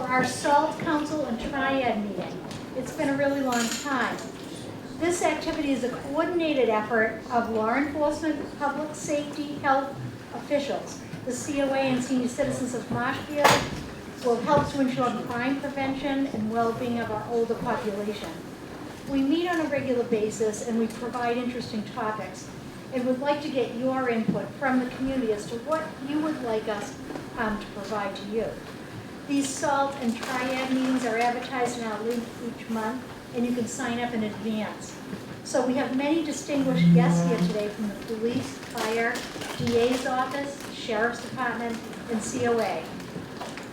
our SALT Council and TRIAD meeting. It's been a really long time. This activity is a coordinated effort of law enforcement, public safety, health officials. The COA and senior citizens of Marshfield will help to ensure crime prevention and well-being of our older population. We meet on a regular basis and we provide interesting topics and would like to get your input from the community as to what you would like us to provide to you. These SALT and TRIAD meetings are advertised in our link each month, and you can sign up in advance. So we have many distinguished guests here today from the police, fire, DA's office, Sheriff's Department, and COA.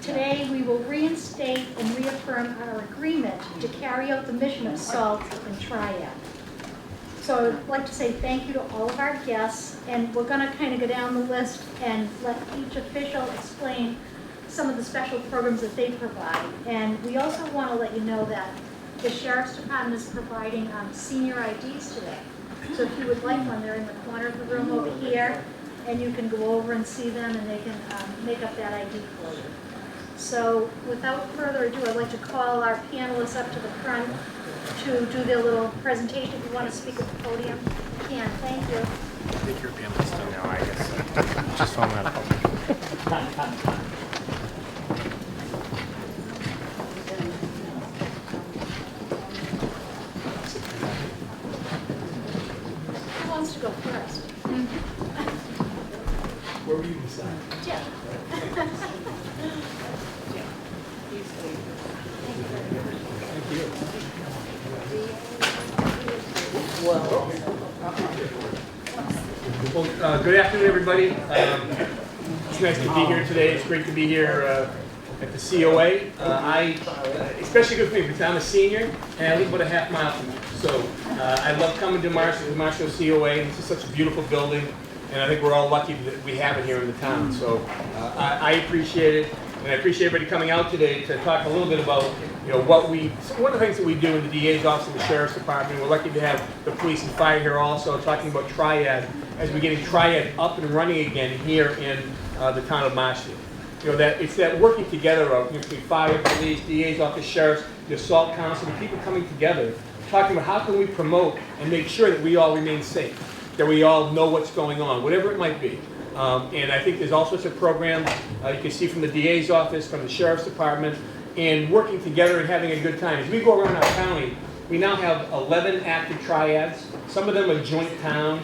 Today we will reinstate and reaffirm our agreement to carry out the mission of SALT and TRIAD. So I'd like to say thank you to all of our guests, and we're going to kind of go down the list and let each official explain some of the special programs that they provide. And we also want to let you know that the Sheriff's Department is providing senior IDs today. So if you would like one, they're in the corner of the room over here, and you can go over and see them, and they can make up that ID for you. So without further ado, I'd like to call our panelists up to the front to do their little presentation. If you want to speak at the podium, you can. Thank you. I think you're a panelist now, I guess. Just found that out. Who wants to go first? Where were you deciding? Jim. Well, good afternoon, everybody. It's nice to be here today. It's great to be here at the COA. Especially good for me because I'm a senior and I live about a half mile from here. So I love coming to Marshfield COA. This is such a beautiful building, and I think we're all lucky that we have it here in the town. So I appreciate it, and I appreciate everybody coming out today to talk a little bit about one of the things that we do in the DA's office and the Sheriff's Department. We're lucky to have the police and fire here also, talking about TRIAD as we're getting TRIAD up and running again here in the town of Marshfield. It's that working together of between fire, police, DA's office, sheriffs, the SALT Council, the people coming together, talking about how can we promote and make sure that we all remain safe, that we all know what's going on, whatever it might be. And I think there's all sorts of programs you can see from the DA's office, from the Sheriff's Department, and working together and having a good time. As we go around our county, we now have 11 active triads. Some of them are joint towns,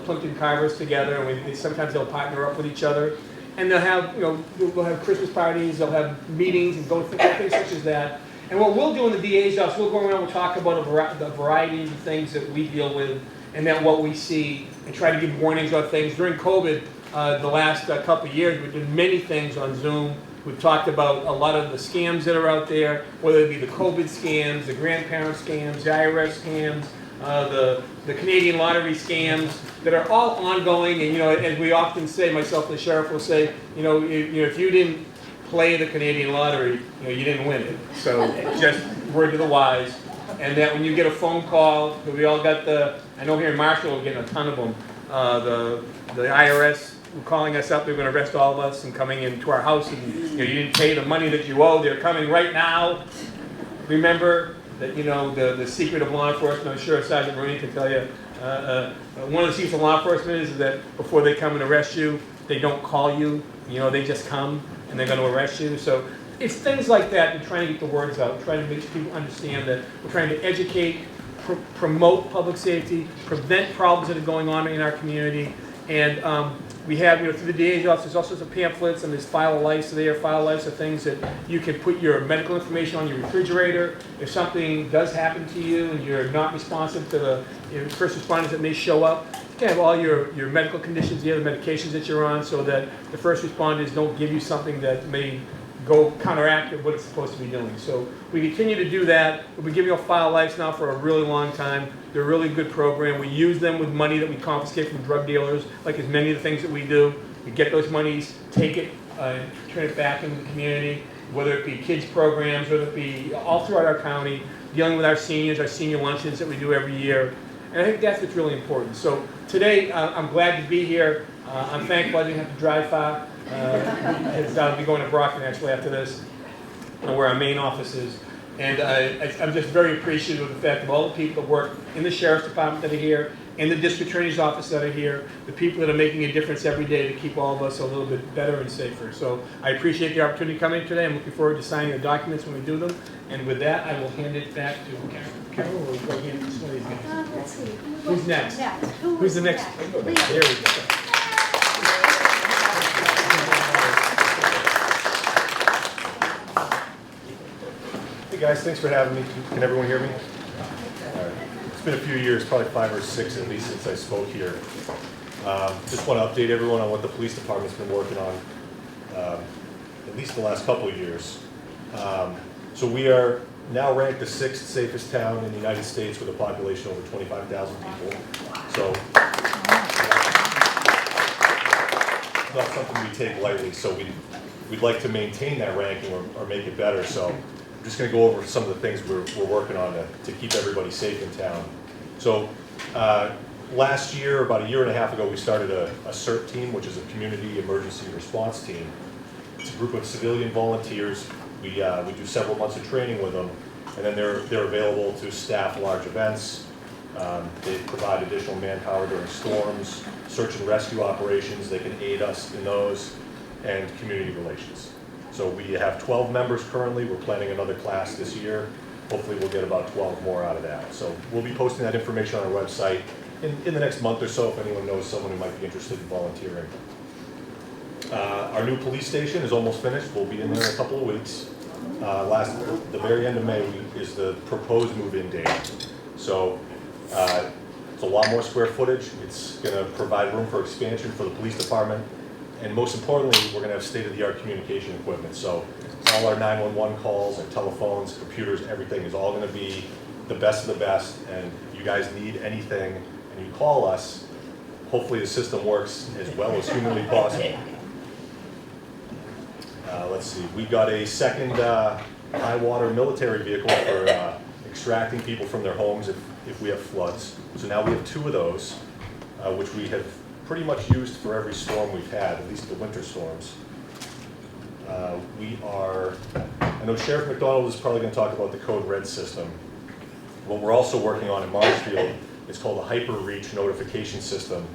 Plimpton Carver's together, and sometimes they'll partner up with each other. And they'll have, we'll have Christmas parties, they'll have meetings and go things such as that. And what we'll do in the DA's office, we'll go around, we'll talk about the variety of things that we deal with, and then what we see, and try to give warnings on things. During COVID, the last couple of years, we've done many things on Zoom. We've talked about a lot of the scams that are out there, whether it be the COVID scams, the grandparent scams, the IRS scams, the Canadian lottery scams that are all ongoing. And as we often say, myself and the sheriff will say, if you didn't play the Canadian lottery, you didn't win it. So just word to the wise. And that when you get a phone call, we all got I know here in Marshfield we're getting a ton of them. The IRS calling us up, they're going to arrest all of us and coming into our house, and you didn't pay the money that you owe. They're coming right now. Remember that the secret of law enforcement. I'm sure Sergeant Rooney can tell you. One of the secrets of law enforcement is that before they come and arrest you, they don't call you. They just come and they're going to arrest you. So it's things like that. We're trying to get the words out. We're trying to make people understand that we're trying to educate, promote public safety, prevent problems that are going on in our community, and we have, through the DA's office, there's all sorts of pamphlets, and there's file of life there. File of life are things that you can put your medical information on your refrigerator. If something does happen to you and you're not responsive to the first responders that may show up, you can have all your medical conditions there, the medications that you're on, so that the first responders don't give you something that may go counteract what it's supposed to be doing. So we continue to do that. We've been giving out file lives now for a really long time. They're a really good program. We use them with money that we confiscate from drug dealers, like as many of the things that we do. We get those monies, take it, turn it back into the community, whether it be kids programs, whether it be all throughout our county, dealing with our senior luncheons that we do every year. And I think that's what's really important. So today, I'm glad to be here. I'm thankful I didn't have to drive far. I'll be going to Brockton actually after this. and where our main office is. And I'm just very appreciative of the fact of all the people that work in the Sheriff's Department that are here, in the District Attorney's Office that are here, the people that are making a difference every day to keep all of us a little bit better and safer. So I appreciate the opportunity coming today. I'm looking forward to signing the documents when we do them. And with that, I will hand it back to Karen. Carol, or will hand it to one of these guys? Let's see. Who's next? Who's the next? There we go. Hey guys, thanks for having me. Can everyone hear me? All right. It's been a few years, probably 5 or 6 at least since I spoke here. Just want to update everyone on what the police department's been working on, at least the last couple of years. So we are now ranked the 6th safest town in the United States with a population over 25,000 people. So it's not something we take lightly. So we'd like to maintain that ranking or make it better. So I'm just going to go over some of the things we're working on to keep everybody safe in town. So last year, about a year and a half ago, we started a CERT team, which is a community emergency response team. It's a group of civilian volunteers. We do several months of training with them, and then they're available to staff large events. They provide additional manpower during storms, search and rescue operations. They can aid us in those, and community relations. So we have 12 members currently. We're planning another class this year. Hopefully we'll get about 12 more out of that. So we'll be posting that information on our website in the next month or so if anyone knows someone who might be interested in volunteering. Our new police station is almost finished. We'll be in there in a couple of weeks. The very end of May is the proposed move-in date. So it's a lot more square footage. It's going to provide room for expansion for the police department. And most importantly, we're going to have state-of-the-art communication equipment. So all our 911 calls, our telephones, computers, everything is all going to be the best of the best. And if you guys need anything and you call us, hopefully the system works as well as humanly possible. Let's see, we got a second high water military vehicle for extracting people from their homes if we have floods. So now we have 2 of those, which we have pretty much used for every storm we've had, at least the winter storms. I know Sheriff McDonald is probably going to talk about the Code Red system. What we're also working on in Marshfield is called a hyper-reach notification system.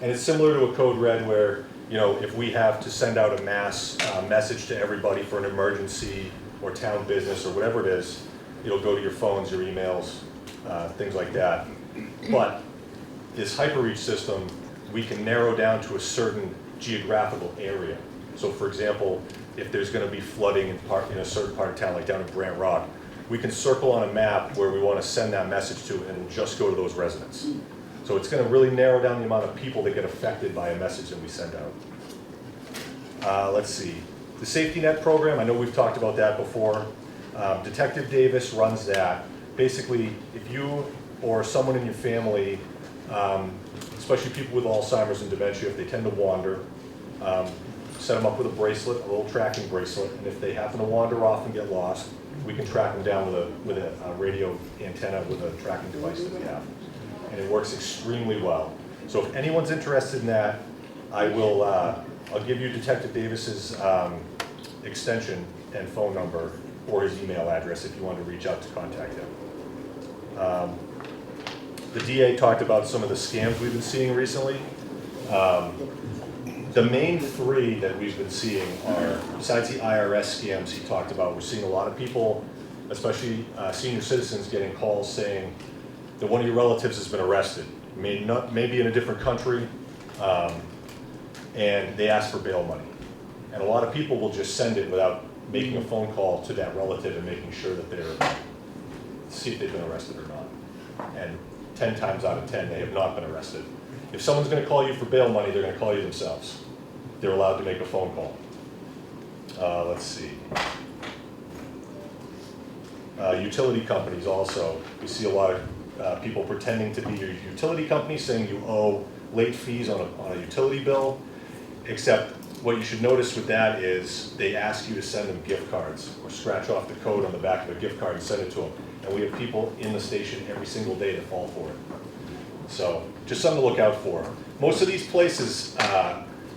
And it's similar to a Code Red where, you know, if we have to send out a mass message to everybody for an emergency or town business or whatever it is, it'll go to your phones, your emails, things like that. But this hyper-reach system, we can narrow down to a certain geographical area. So for example, if there's going to be flooding in a certain part of town, like down in Brant Rock, we can circle on a map where we want to send that message to, and it'll just go to those residents. So it's going to really narrow down the amount of people that get affected by a message that we send out. Let's see. The safety net program, I know we've talked about that before. Detective Davis runs that. Basically, if you or someone in your family, especially people with Alzheimer's and dementia, if they tend to wander, set them up with a bracelet, a little tracking bracelet, and if they happen to wander off and get lost, we can track them down with a radio antenna with a tracking device that we have. And it works extremely well. So if anyone's interested in that, I'll give you Detective Davis's extension and phone number or his email address if you want to reach out to contact him. The DA talked about some of the scams we've been seeing recently. The main 3 that we've been seeing are, besides the IRS scams he talked about, we're seeing a lot of people, especially senior citizens, getting calls saying that one of your relatives has been arrested, maybe in a different country, and they ask for bail money. And a lot of people will just send it without making a phone call to that relative and making sure that see if they've been arrested or not. And 10 times out of 10, they have not been arrested. If someone's going to call you for bail money, they're going to call you themselves. They're allowed to make a phone call. Let's see. Utility companies also. We see a lot of people pretending to be your utility company, saying you owe late fees on a utility bill, except what you should notice with that is they ask you to send them gift cards or scratch off the code on the back of a gift card and send it to them. And we have people in the station every single day that fall for it. So just something to look out for. Most of these places,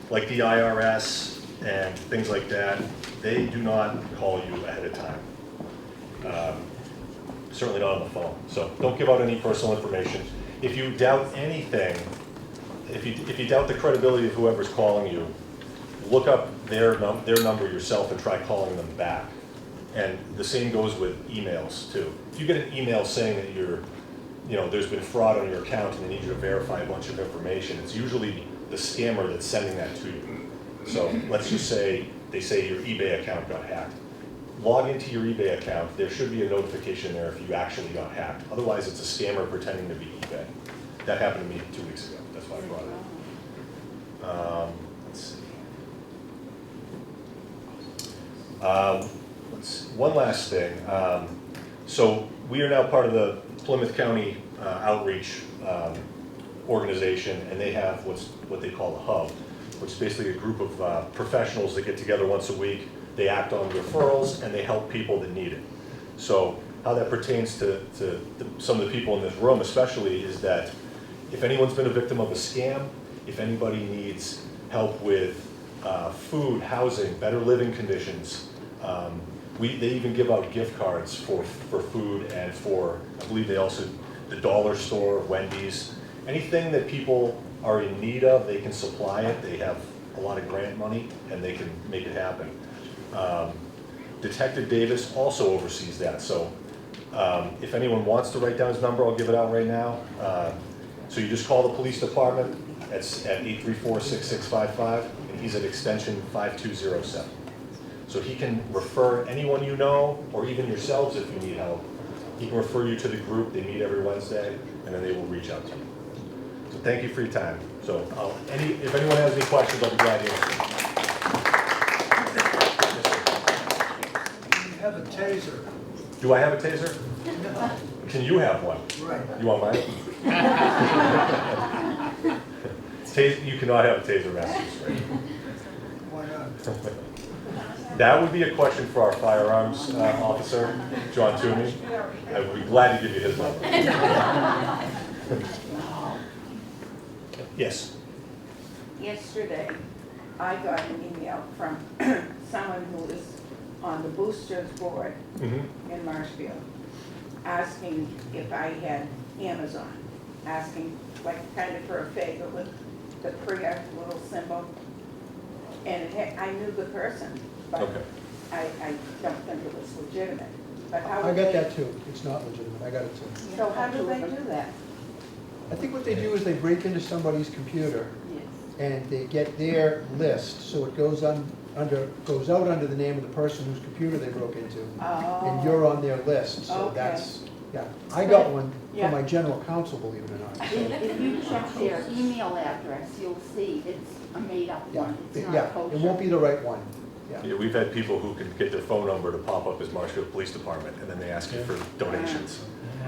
like the IRS and things like that, they do not call you ahead of time. Certainly not on the phone. So don't give out any personal information. If you doubt anything, if you doubt the credibility of whoever's calling you, look up their number yourself and try calling them back. And the same goes with emails too. If you get an email saying that there's been fraud on your account and they need you to verify a bunch of information, it's usually the scammer that's sending that to you. So let's just say they say your eBay account got hacked. Log into your eBay account. There should be a notification there if you actually got hacked. Otherwise, it's a scammer pretending to be eBay. That happened to me 2 weeks ago. That's why I brought it up. Let's see. One last thing. So we are now part of the Plymouth County Outreach organization, and they have what they call a hub, which is basically a group of professionals that get together once a week. They act on referrals and they help people that need it. So how that pertains to some of the people in this room especially is that if anyone's been a victim of a scam, if anybody needs help with food, housing, better living conditions, they even give out gift cards for food and for, I believe they also, the dollar store, Wendy's. Anything that people are in need of, they can supply it. They have a lot of grant money and they can make it happen. Detective Davis also oversees that. So if anyone wants to write down his number, I'll give it out right now. So you just call the police department. It's at 834-6655, and he's at extension 5207. So he can refer anyone you know, or even yourselves if you need help. He can refer you to the group. They meet every Wednesday, and then they will reach out to you. So thank you for your time. So if anyone has any questions, I'll be glad to answer. You have a taser. Do I have a taser? Can you have one? Right. You want mine? You cannot have a taser, Massachusetts. Why not? That would be a question for our firearms officer, John Toomey. I would be glad to give you his number. Yes. Yesterday, I got an email from someone who is on the boosters board in Marshfield, asking if I had Amazon, asking like kind of for a favor with the prayer little symbol. And I knew the person, but Okay. I don't think it was legitimate. But how I would got they, that too. It's not legitimate. I got it too. so how do they do that? I think what they do is they break into somebody's computer Yes. and they get their list, so it goes out under the name of the person whose computer they broke into, and you're on their list. So Okay. that's, yeah. I got one Yeah. from my general counsel, believe it or not. So, If you check their email address, you'll see it's a made-up yeah, one. It's not yeah. kosher. It won't be the right one. Yeah. Yeah, we've had people who can get their phone number to pop up as Marshfield Police Department, and then they ask you for donations.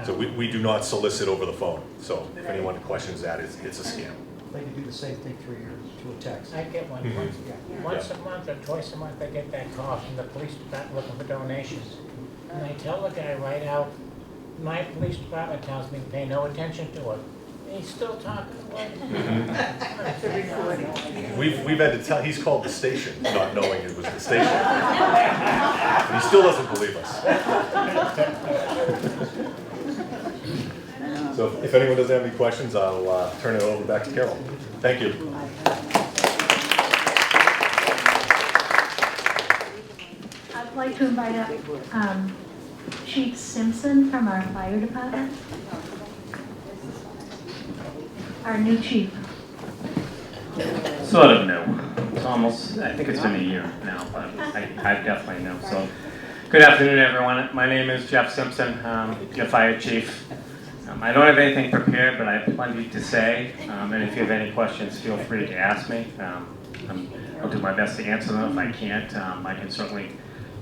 So we do not solicit over the phone. So if anyone questions that, it's a scam. They can do the same thing through a text. I get one Mhm. once a month or twice a month. I get that call from the police department looking for donations, and I tell the guy right out, my police department tells me pay no attention to it. And he's still talking away. We've had to tell. He's called the station, not knowing it was the station. And he still doesn't believe us. So if anyone doesn't have any questions, I'll turn it over back to Carol. Thank you. I'd like to invite up Chief Simpson from our fire department. Our new chief. Sort of new. It's almost, I think it's been a year now, but I definitely know. So, good afternoon, everyone. My name is Jeff Simpson, your fire chief. I don't have anything prepared, but I have plenty to say. And if you have any questions, feel free to ask me. I'll do my best to answer them. If I can't, I can certainly,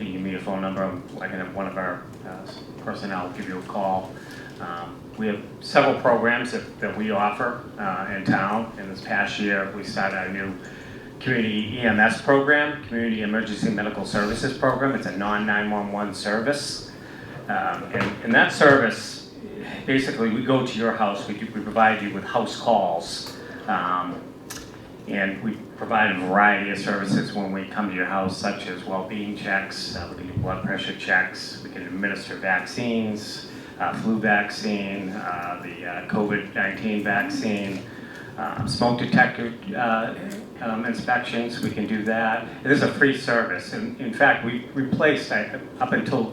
you can give me a phone number. I can have one of our personnel give you a call. We have several programs that we offer in town. In this past year, we started our new community EMS program, Community Emergency Medical Services Program. It's a non-911 service. And that service, basically, we go to your house. We provide you with house calls. And we provide a variety of services when we come to your house, such as well-being checks, we can do blood pressure checks, we can administer vaccines, flu vaccine, the COVID-19 vaccine, smoke detector inspections, we can do that. It is a free service. And in fact, we replaced, up until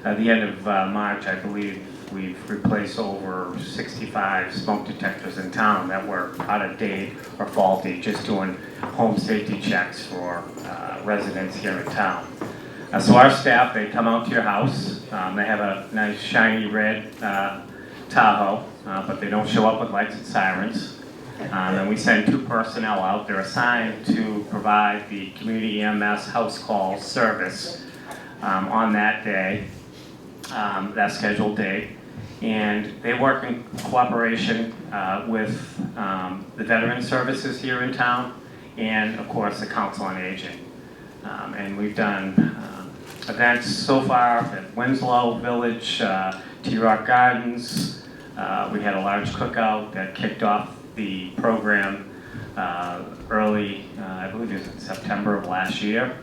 the end of March, I believe, we've replaced over 65 smoke detectors in town that were out of date or faulty, just doing home safety checks for residents here in town. So our staff, they come out to your house. They have a nice shiny red Tahoe, but they don't show up with lights and sirens. And we send 2 personnel out. They're assigned to provide the community EMS house call service on that day, that scheduled date. And they work in cooperation with the veteran services here in town and, of course, the Council on Aging. And we've done events so far at Winslow Village, T-Rock Gardens. We had a large cookout that kicked off the program early, I believe it was in September of last year.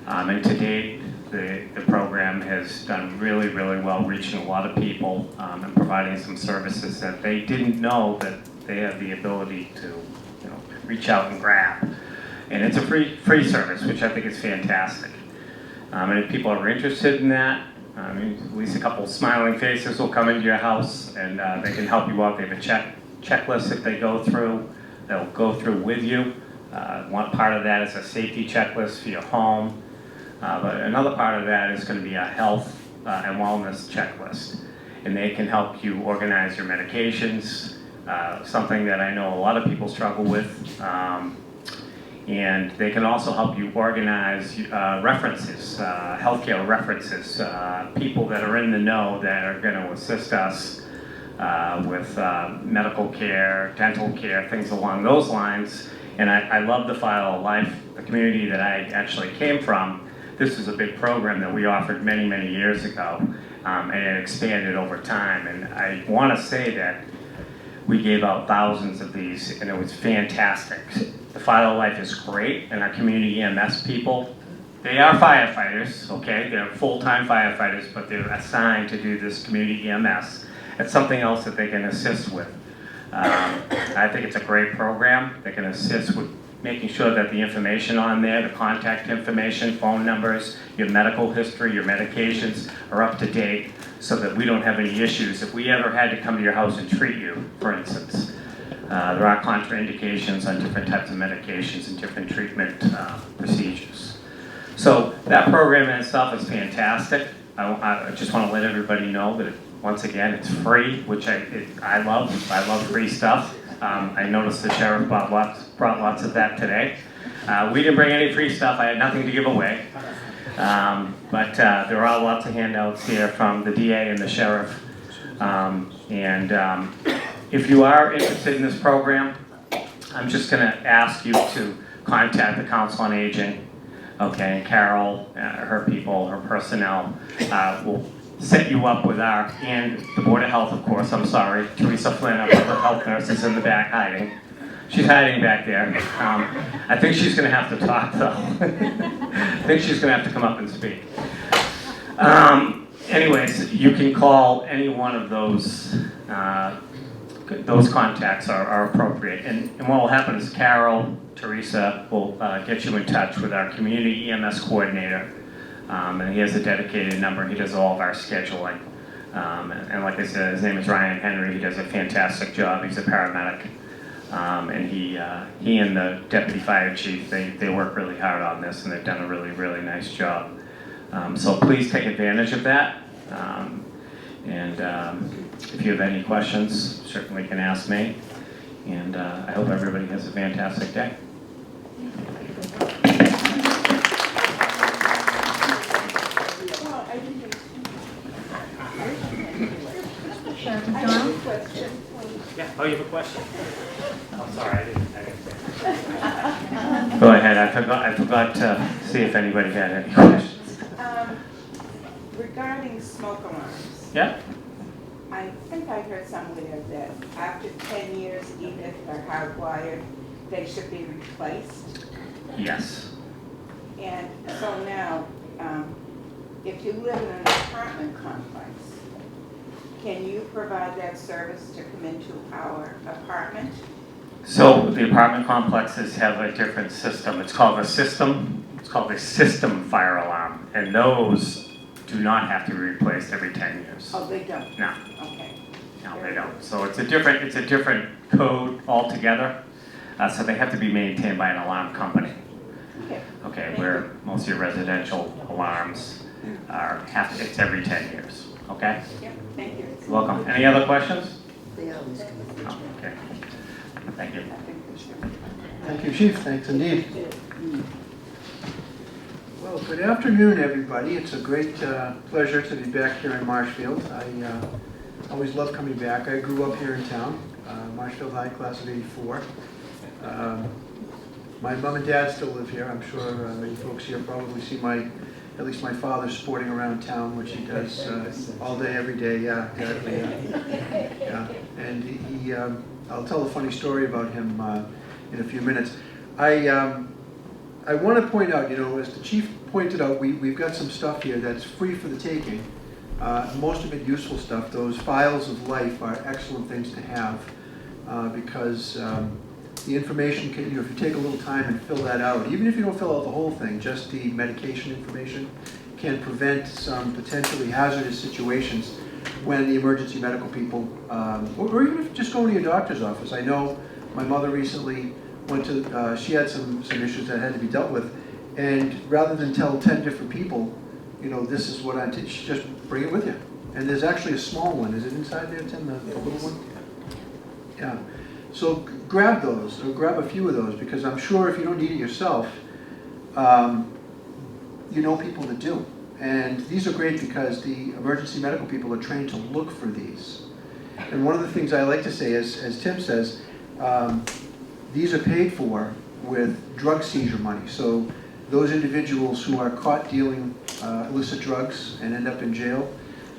And to date, the program has done really, really well, reaching a lot of people and providing some services that they didn't know that they had the ability to, reach out and grab. And it's a free service, which I think is fantastic. And if people are interested in that, at least a couple of smiling faces will come into your house and they can help you out. They have a checklist that they go through. They'll go through with you. One part of that is a safety checklist for your home. But another part of that is going to be a health and wellness checklist. And they can help you organize your medications, something that I know a lot of people struggle with. And they can also help you organize references, healthcare references, people that are in the know that are going to assist us with medical care, dental care, things along those lines. And I love the File of Life, the community that I actually came from. This is a big program that we offered many, many years ago, and it expanded over time. And I want to say that we gave out thousands of these, and it was fantastic. The File of Life is great, and our community EMS people, they are firefighters, okay? They're full-time firefighters, but they're assigned to do this community EMS. It's something else that they can assist with. I think it's a great program. They can assist with making sure that the information on there, the contact information, phone numbers, your medical history, your medications are up to date so that we don't have any issues. If we ever had to come to your house and treat you, for instance, there are contraindications on different types of medications and different treatment procedures. So that program in itself is fantastic. I just want to let everybody know that, once again, it's free, which I love. I love free stuff. I noticed the sheriff brought lots of that today. We didn't bring any free stuff. I had nothing to give away. But there are lots of handouts here from the DA and the sheriff. If you are interested in this program, I'm just going to ask you to contact the Council on Aging. Okay, and Carol, her people, her personnel will set you up with and the Board of Health, of course, I'm sorry. Teresa Flynn, our public health nurse, is in the back hiding. She's hiding back there. I think she's going to have to talk, though. I think she's going to have to come up and speak. Anyways, you can call any one of those contacts are appropriate. And what will happen is Carol, Teresa will get you in touch with our community EMS coordinator. And he has a dedicated number. He does all of our scheduling. And like I said, his name is Ryan Henry. He does a fantastic job. He's a paramedic. And he and the deputy fire chief, they work really hard on this, and they've done a really, really nice job. So please take advantage of that. If you have any questions, certainly can ask me. And I hope everybody has a fantastic day. Sheriff I have McDonald? a question, please. Yeah, oh, you have a question? I'm sorry, I didn't Go ahead. I forgot to see if anybody had any questions. Regarding smoke alarms, Yeah. I think I heard somewhere that after 10 years, even if they're hardwired, they should be replaced. Yes. And so now, if you live in an apartment complex, can you provide that service to come into our apartment? So the apartment complexes have a different system. It's called a system fire alarm, and those do not have to be replaced every 10 years. Oh, they don't? No, Okay. no, they don't. So it's a different code altogether. So they have to be maintained by an alarm company. Okay. Okay, where most of your residential alarms it's every 10 years. Okay? Yep, thank you. You're welcome. Any other questions? They always come. No, okay. Thank you. Thank you, Chief. Thanks indeed. Well, good afternoon, everybody. It's a great pleasure to be back here in Marshfield. I always love coming back. I grew up here in town, Marshfield High, class of '84. My mom and dad still live here. I'm sure many folks here probably see at least my father sporting around town, which he does all day, every day. Yeah, exactly. Yeah. And he I'll tell a funny story about him in a few minutes. I want to point out, as the chief pointed out, we've got some stuff here that's free for the taking. Most of it useful stuff. Those files of life are excellent things to have because the information can, if you take a little time and fill that out, even if you don't fill out the whole thing, just the medication information can prevent some potentially hazardous situations when the emergency medical people, or even if just going to your doctor's office. I know my mother recently went to, she had some issues that had to be dealt with, and rather than tell 10 different people, this is what I did, she just bring it with you. And there's actually a small one. Is it inside there, Tim, the little one? Yeah. So grab those, or grab a few of those, because I'm sure if you don't need it yourself, you know people that do. And these are great because the emergency medical people are trained to look for these. And one of the things I like to say is, as Tim says, these are paid for with drug seizure money. So those individuals who are caught dealing illicit drugs and end up in jail,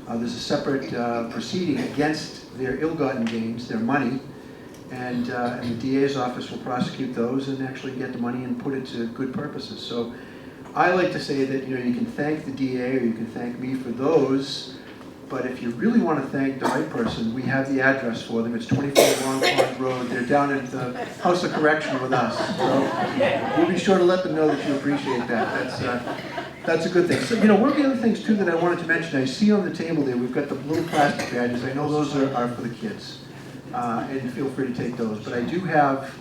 there's a separate proceeding against their ill-gotten gains, their money, and the DA's office will prosecute those and actually get the money and put it to good purposes. So I like to say that you can thank the DA or you can thank me for those, but if you really want to thank the right person, we have the address for them. It's 24 Long Pond Road. They're down at the House of Correction with us. So we'll be sure to let them know that you appreciate that. That's a good thing. So, one of the other things too that I wanted to mention, I see on the table there, we've got the little plastic badges. I know those are for the kids. And feel free to take those. But I do have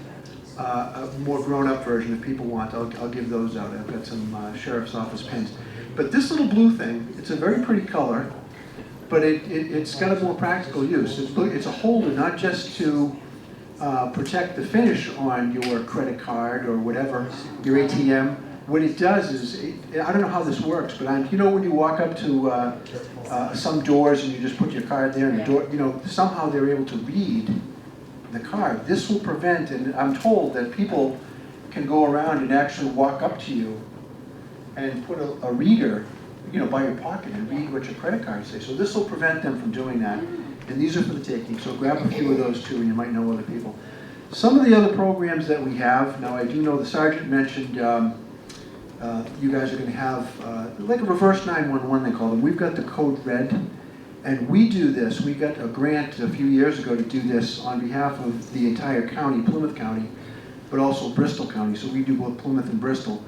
a more grown-up version if people want. I'll give those out. I've got some sheriff's office pins. But this little blue thing, it's a very pretty color, but it's got a more practical use. It's a holder not just to protect the finish on your credit card or whatever, your ATM. What it does is, I don't know how this works, but when you walk up to some doors and you just put your card there and the door, somehow they're able to read the card. This will prevent, and I'm told that people can go around and actually walk up to you and put a reader, by your pocket and read what your credit cards say. So this will prevent them from doing that. And these are for the taking, so grab a few of those too, and you might know other people. Some of the other programs that we have, now I do know the sergeant mentioned you guys are going to have like a reverse 911 they call them. We've got the Code Red, and we do this. We got a grant a few years ago to do this on behalf of the entire county, Plymouth County, but also Bristol County. So we do both Plymouth and Bristol.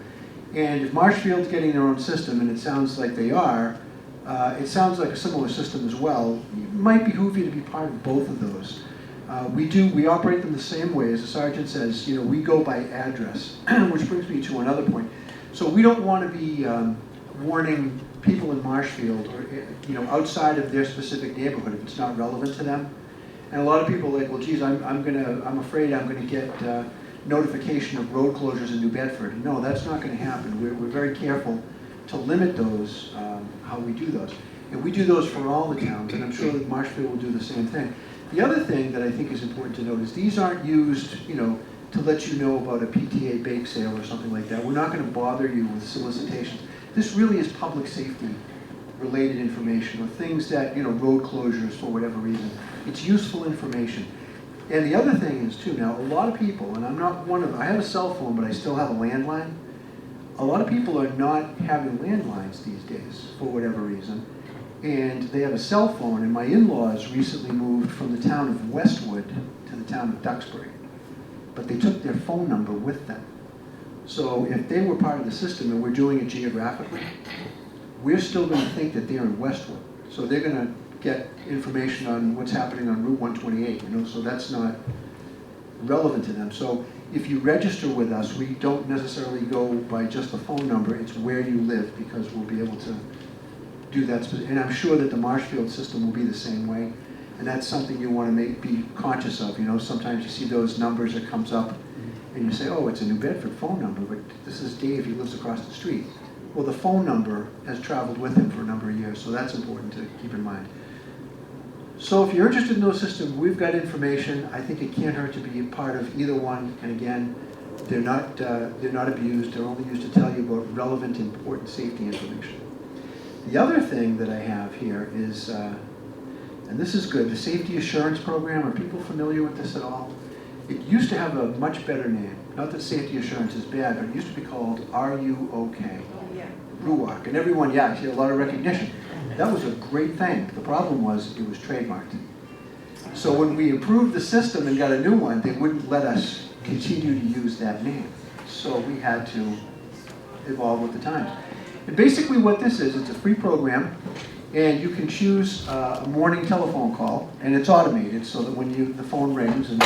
And if Marshfield's getting their own system, and it sounds like they are, it sounds like a similar system as well. It might behoove you to be part of both of those. We operate them the same way. As the sergeant says, we go by address, which brings me to another point. So we don't want to be warning people in Marshfield or outside of their specific neighborhood if it's not relevant to them. And a lot of people are like, well, geez, I'm afraid I'm going to get notification of road closures in New Bedford. No, that's not going to happen. We're very careful to limit those, how we do those. And we do those for all the towns, and I'm sure that Marshfield will do the same thing. The other thing that I think is important to note is these aren't used, to let you know about a PTA bake sale or something like that. We're not going to bother you with solicitations. This really is public safety related information or things that, road closures for whatever reason. It's useful information. And the other thing is too, now a lot of people, and I'm not one of them, I have a cell phone, but I still have a landline. A lot of people are not having landlines these days for whatever reason. And they have a cell phone, and my in-laws recently moved from the town of Westwood to the town of Duxbury. But they took their phone number with them. So if they were part of the system and we're doing it geographically, we're still going to think that they're in Westwood. So they're going to get information on what's happening on Route 128, so that's not relevant to them. So if you register with us, we don't necessarily go by just the phone number, it's where you live, because we'll be able to do that. And I'm sure that the Marshfield system will be the same way, and that's something you want to be conscious of. Sometimes you see those numbers that comes up, and you say, oh, it's a New Bedford phone number, but this is Dave, he lives across the street. Well, the phone number has traveled with him for a number of years, so that's important to keep in mind. So if you're interested in those systems, we've got information. I think it can't hurt to be a part of either one. And again, they're not abused. They're only used to tell you about relevant, important safety information. The other thing that I have here is, and this is good, the Safety Assurance Program. Are people familiar with this at all? It used to have a much better name. Not that safety assurance is bad, but it used to be called Are You Okay? Yeah. RUOC. And everyone, yeah, I see a lot of recognition. That was a great thing. The problem was it was trademarked. So when we improved the system and got a new one, they wouldn't let us continue to use that name. So we had to evolve with the times. And basically what this is, it's a free program, and you can choose a morning telephone call, and it's automated so that when the phone rings, and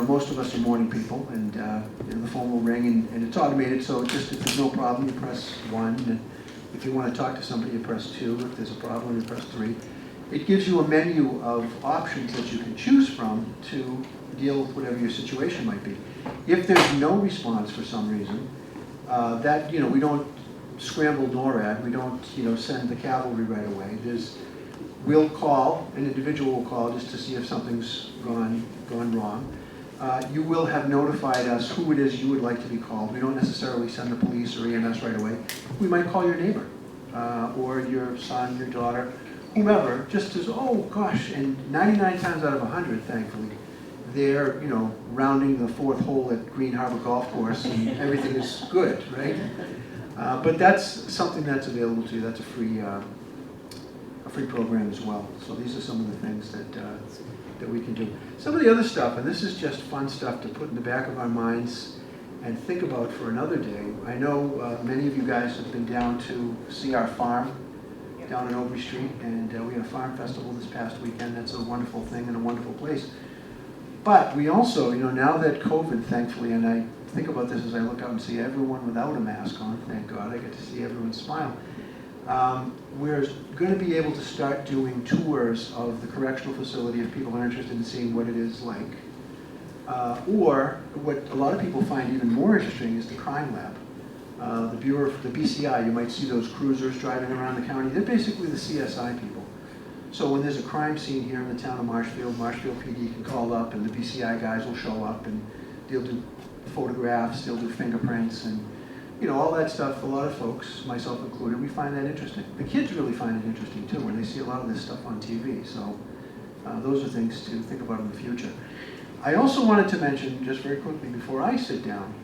most of us are morning people, and the phone will ring, and it's automated, so just if there's no problem, you press 1, and if you want to talk to somebody, you press 2. If there's a problem, you press 3. It gives you a menu of options that you can choose from to deal with whatever your situation might be. If there's no response for some reason, we don't scramble NORAD. We don't send the cavalry right away. We'll call, an individual will call just to see if something's gone wrong. You will have notified us who it is you would like to be called. We don't necessarily send the police or EMS right away. We might call your neighbor or your son, your daughter, whomever, just as, oh gosh, and 99 times out of 100, thankfully, they're, rounding the 4th hole at Green Harbor Golf Course and everything is good, right? But that's something that's available to you. That's a free program as well. So these are some of the things that we can do. Some of the other stuff, and this is just fun stuff to put in the back of our minds and think about for another day. I know many of you guys have been down to see our farm down on Aubrey Street, and we had a farm festival this past weekend. That's a wonderful thing and a wonderful place. But we also, now that COVID, thankfully, and I think about this as I look out and see everyone without a mask on, thank God, I get to see everyone smile. We're going to be able to start doing tours of the correctional facility if people are interested in seeing what it is like. Or what a lot of people find even more interesting is the crime lab. The BCI, you might see those cruisers driving around the county. They're basically the CSI people. So when there's a crime scene here in the town of Marshfield PD can call up and the BCI guys will show up and they'll do photographs, they'll do fingerprints, and all that stuff. A lot of folks, myself included, we find that interesting. The kids really find it interesting too when they see a lot of this stuff on TV. So those are things to think about in the future. I also wanted to mention, just very quickly before I sit down,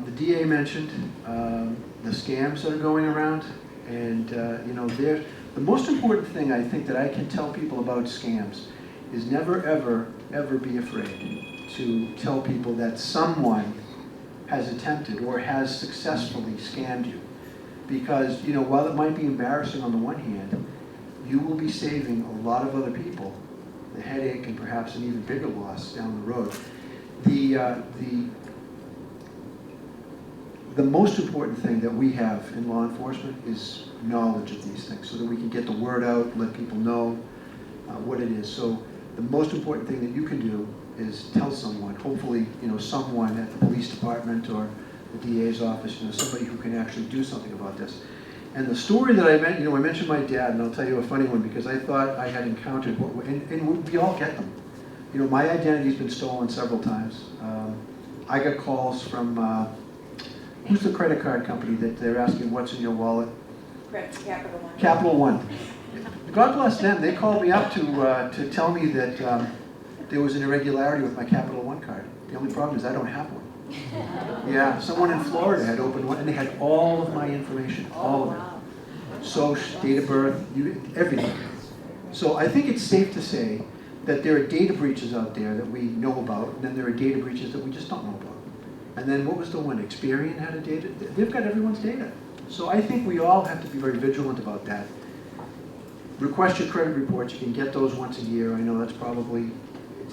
the DA mentioned the scams that are going around, and the most important thing I think that I can tell people about scams is never, ever, ever be afraid to tell people that someone has attempted or has successfully scammed you. Because, while it might be embarrassing on the one hand, you will be saving a lot of other people the headache and perhaps an even bigger loss down the road. The most important thing that we have in law enforcement is knowledge of these things so that we can get the word out, let people know what it is. So the most important thing that you can do is tell someone, hopefully, someone at the police department or the DA's office, somebody who can actually do something about this. And the story that I mentioned my dad, and I'll tell you a funny one because I thought I had encountered and we all get them. My identity's been stolen several times. I got calls from, who's the credit card company that they're asking what's in your wallet? Capital One. Capital One. God bless them. They called me up to tell me that there was an irregularity with my Capital One card. The only problem is I don't have one. Yeah, someone in Florida had opened one, and they had all of my information, all of it. Social, date of birth, everything. So I think it's safe to say that there are data breaches out there that we know about, and then there are data breaches that we just don't know about. And then what was the one? Experian had a data. They've got everyone's data. So I think we all have to be very vigilant about that. Request your credit reports. You can get those once a year. I know that's probably,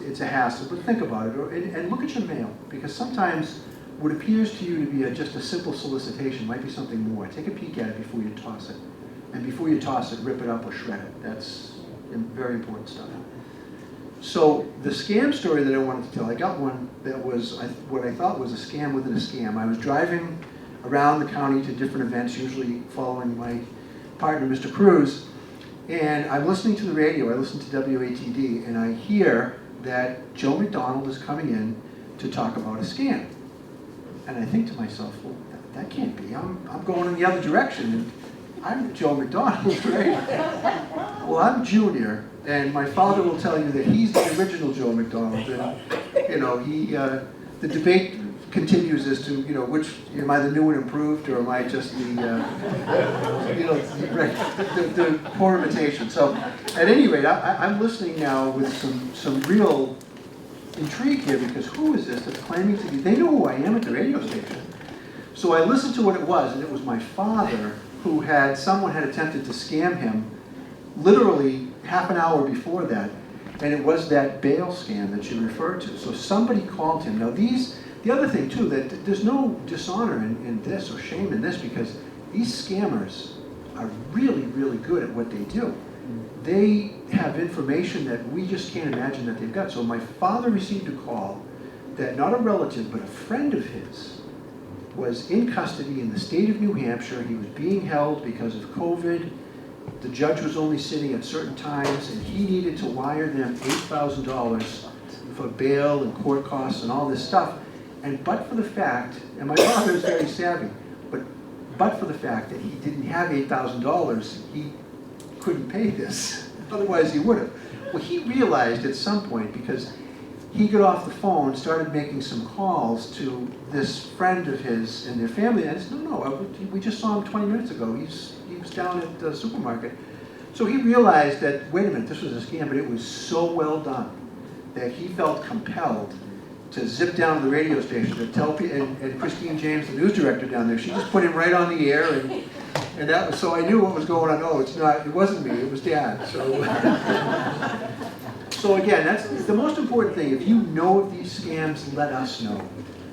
it's a hassle, but think about it. And look at your mail, because sometimes what appears to you to be just a simple solicitation might be something more. Take a peek at it before you toss it. And before you toss it, rip it up or shred it. That's very important stuff. So the scam story that I wanted to tell, I got one that was what I thought was a scam within a scam. I was driving around the county to different events, usually following my partner, Mr. Cruz, and I'm listening to the radio. I listen to WATD, and I hear that Joe McDonald is coming in to talk about a scam. And I think to myself, well, that can't be. I'm going in the other direction, and I'm Joe McDonald, right? Well, I'm Junior, and my father will tell you that he's the original Joe McDonald, and the debate continues as to which am I the new and improved, or am I just the the poor imitation. So, at any rate, I'm listening now with some real intrigue here, because who is this that's claiming to be? They know who I am at the radio station. So I listened to what it was, and it was my father who someone had attempted to scam him literally half an hour before that, and it was that bail scam that you referred to. So somebody called him. Now the other thing too, that there's no dishonor in this or shame in this, because these scammers are really, really good at what they do. They have information that we just can't imagine that they've got. So my father received a call that not a relative, but a friend of his was in custody in the state of New Hampshire. He was being held because of COVID. The judge was only sitting at certain times, and he needed to wire them $8,000 for bail and court costs and all this stuff. And but for the fact, and my father is very savvy, but for the fact that he didn't have $8,000, he couldn't pay this. Otherwise he would have. Well, he realized at some point, because he got off the phone, started making some calls to this friend of his and their family, and I said, no, we just saw him 20 minutes ago. He was down at the supermarket. So he realized that, wait a minute, this was a scam, but it was so well done that he felt compelled to zip down to the radio station to tell people, and Christine James, the news director down there, she just put him right on the air, and that was, so I knew what was going on. Oh, it wasn't me, it was Dad. So again, that's the most important thing. If you know of these scams, let us know.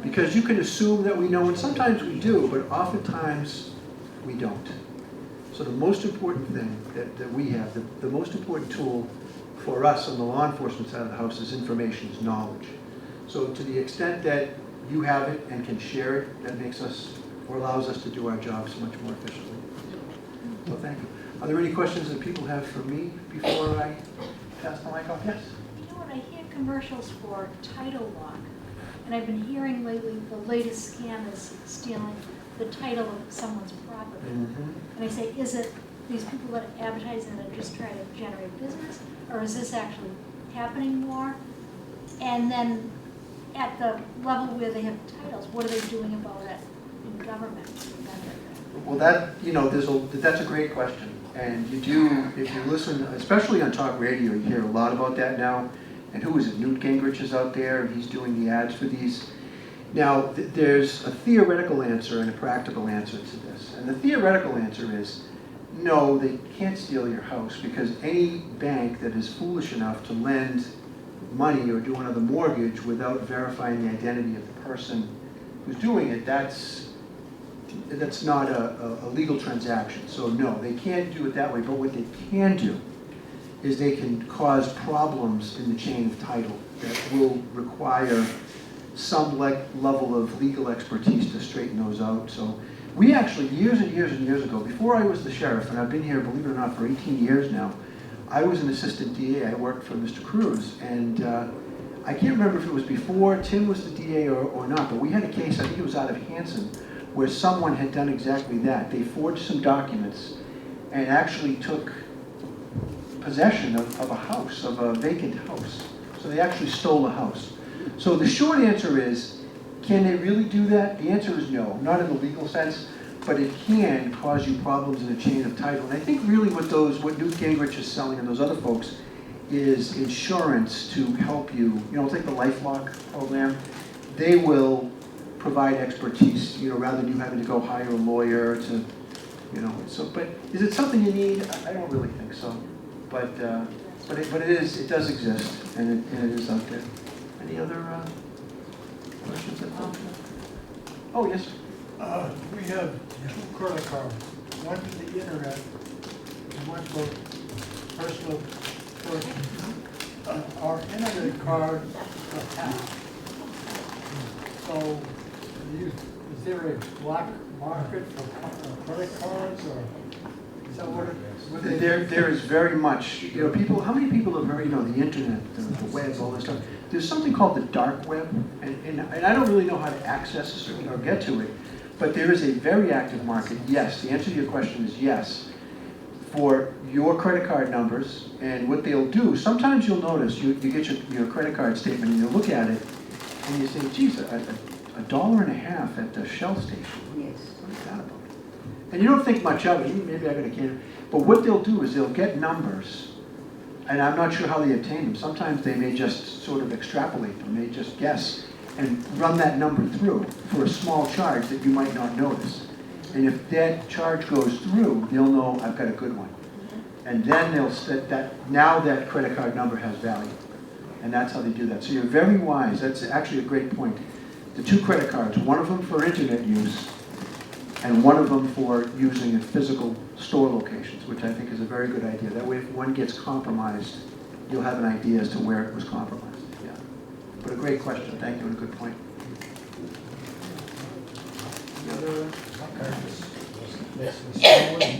Because you can assume that we know, and sometimes we do, but oftentimes we don't. So the most important thing that we have, the most important tool for us on the law enforcement side of the house is information, is knowledge. So to the extent that you have it and can share it, that makes us, or allows us to do our jobs much more efficiently. So thank you. Are there any questions that people have for me before I pass the mic off? Yes? You know what, I hear commercials for title lock, and I've been hearing lately the latest scam is stealing the title of someone's property. Mm-hmm. And I say, is it these people that advertise and are just trying to generate business, or is this actually happening more? And then at the level where they have titles, what are they doing about it in government? Well, that's a great question. And you do, if you listen, especially on talk radio, you hear a lot about that now. And who is it? Newt Gingrich is out there, and he's doing the ads for these. Now, there's a theoretical answer and a practical answer to this. And the theoretical answer is, no, they can't steal your house, because any bank that is foolish enough to lend money or do another mortgage without verifying the identity of the person who's doing it, that's not a legal transaction. So no, they can't do it that way. But what they can do is they can cause problems in the chain of title that will require some level of legal expertise to straighten those out. So we actually, years and years and years ago, before I was the sheriff, and I've been here, believe it or not, for 18 years now, I was an assistant DA. I worked for Mr. Cruz, and I can't remember if it was before Tim was the DA or not, but we had a case, I think it was out of Hanson, where someone had done exactly that. They forged some documents and actually took possession of a house, of a vacant house. So they actually stole a house. So the short answer is, can they really do that? The answer is no, not in the legal sense, but it can cause you problems in a chain of title. And I think really what Newt Gingrich is selling and those other folks is insurance to help you. You know, it's like the LifeLock program. They will provide expertise, you know, rather than you having to go hire a lawyer to, you know. So, but is it something you need? I don't really think so. But it does exist, and it is out there. Any other questions? Oh, yes. We have 2 credit cards, one for the internet and one for personal purchase. Our internet card was hacked. So, is there a black market for credit cards, or is that what it is? There is very much, you know, people, how many people have heard, you know, the internet, the web, all this stuff? There's something called the dark web, and I don't really know how to access it or get to it, but there is a very active market, yes. The answer to your question is yes, for your credit card numbers, and what they'll do, sometimes you'll notice, you get your credit card statement and you look at it, and you say, geez, $1.50 at the Shell station. Yes. What is that about? And you don't think much of it. Maybe I got a can. But what they'll do is they'll get numbers, and I'm not sure how they obtain them. Sometimes they may just sort of extrapolate them. They just guess and run that number through for a small charge that you might not notice. And if that charge goes through, they'll know I've got a good one. And then they'll set that, now that credit card number has value. And that's how they do that. So you're very wise. That's actually a great point. The 2 credit cards, one of them for internet use, and one of them for using at physical store locations, which I think is a very good idea. That way, if one gets compromised, you'll have an idea as to where it was compromised. Yeah. But a great question. Thank you, and a good point. Any other?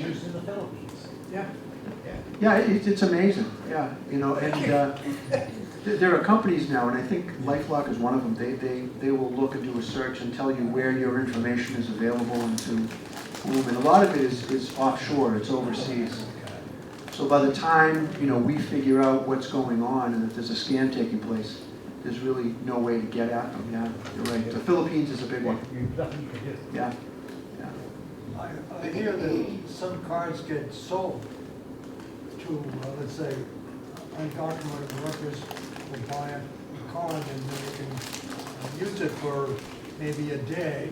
Used in the Philippines. Yeah. Yeah, it's amazing. Yeah, you know, and there are companies now, and I think LifeLock is one of them. They will look and do a search and tell you where your information is available and to whom. And a lot of it is offshore. It's overseas. So by the time, you know, we figure out what's going on and if there's a scam taking place, there's really no way to get at them. Yeah, you're right. The Philippines is a big one. Nothing you can do. Yeah. I hear that some cards get sold to, let's say, undocumented workers will buy a card and they can use it for maybe a day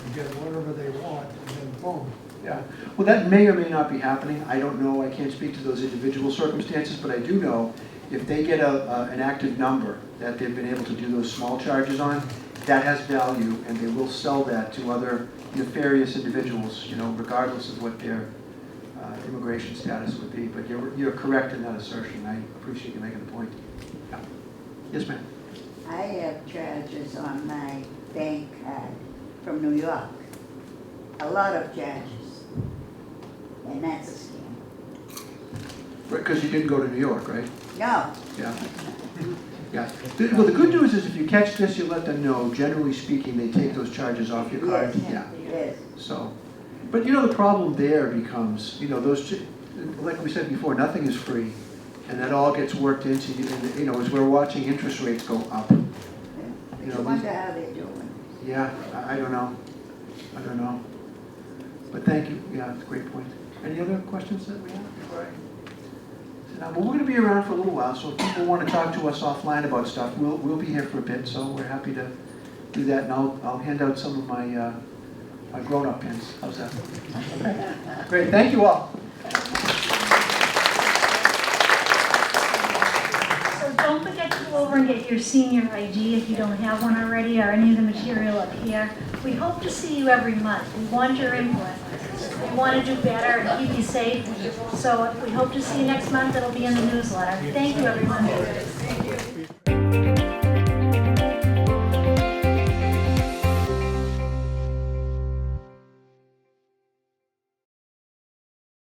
and get whatever they want, and then boom. Yeah, well, that may or may not be happening. I don't know. I can't speak to those individual circumstances, but I do know if they get an active number that they've been able to do those small charges on, that has value, and they will sell that to other nefarious individuals, you know, regardless of what their immigration status would be. But you're correct in that assertion. I appreciate you making the point. Yeah. Yes, ma'am. I have charges on my bank card from New York. A lot of charges. And that's a scam. Because you didn't go to New York, right? No. Yeah. Yeah. Well, the good news is if you catch this, you let them know. Generally speaking, they take those charges off your card. Yes. Yeah. Yes. So, but you know, the problem there becomes, you know, those, like we said before, nothing is free. And that all gets worked into, you know, as we're watching interest rates go up. You know, I wonder how they're doing. Yeah, I don't know. I don't know. But thank you. Yeah, it's a great point. Any other questions that we have before I sit down? Well, we're going to be around for a little while, so if people want to talk to us offline about stuff, we'll be here for a bit, so we're happy to do that. And I'll hand out some of my my grown-up pins. How's that? Okay. Great. Thank you all. So don't forget to go over and get your senior ID if you don't have one already, or any of the material up here. We hope to see you every month. We want your input. We want to do better and keep you safe. So we hope to see you next month. It'll be in the newsletter. Thank you, everyone.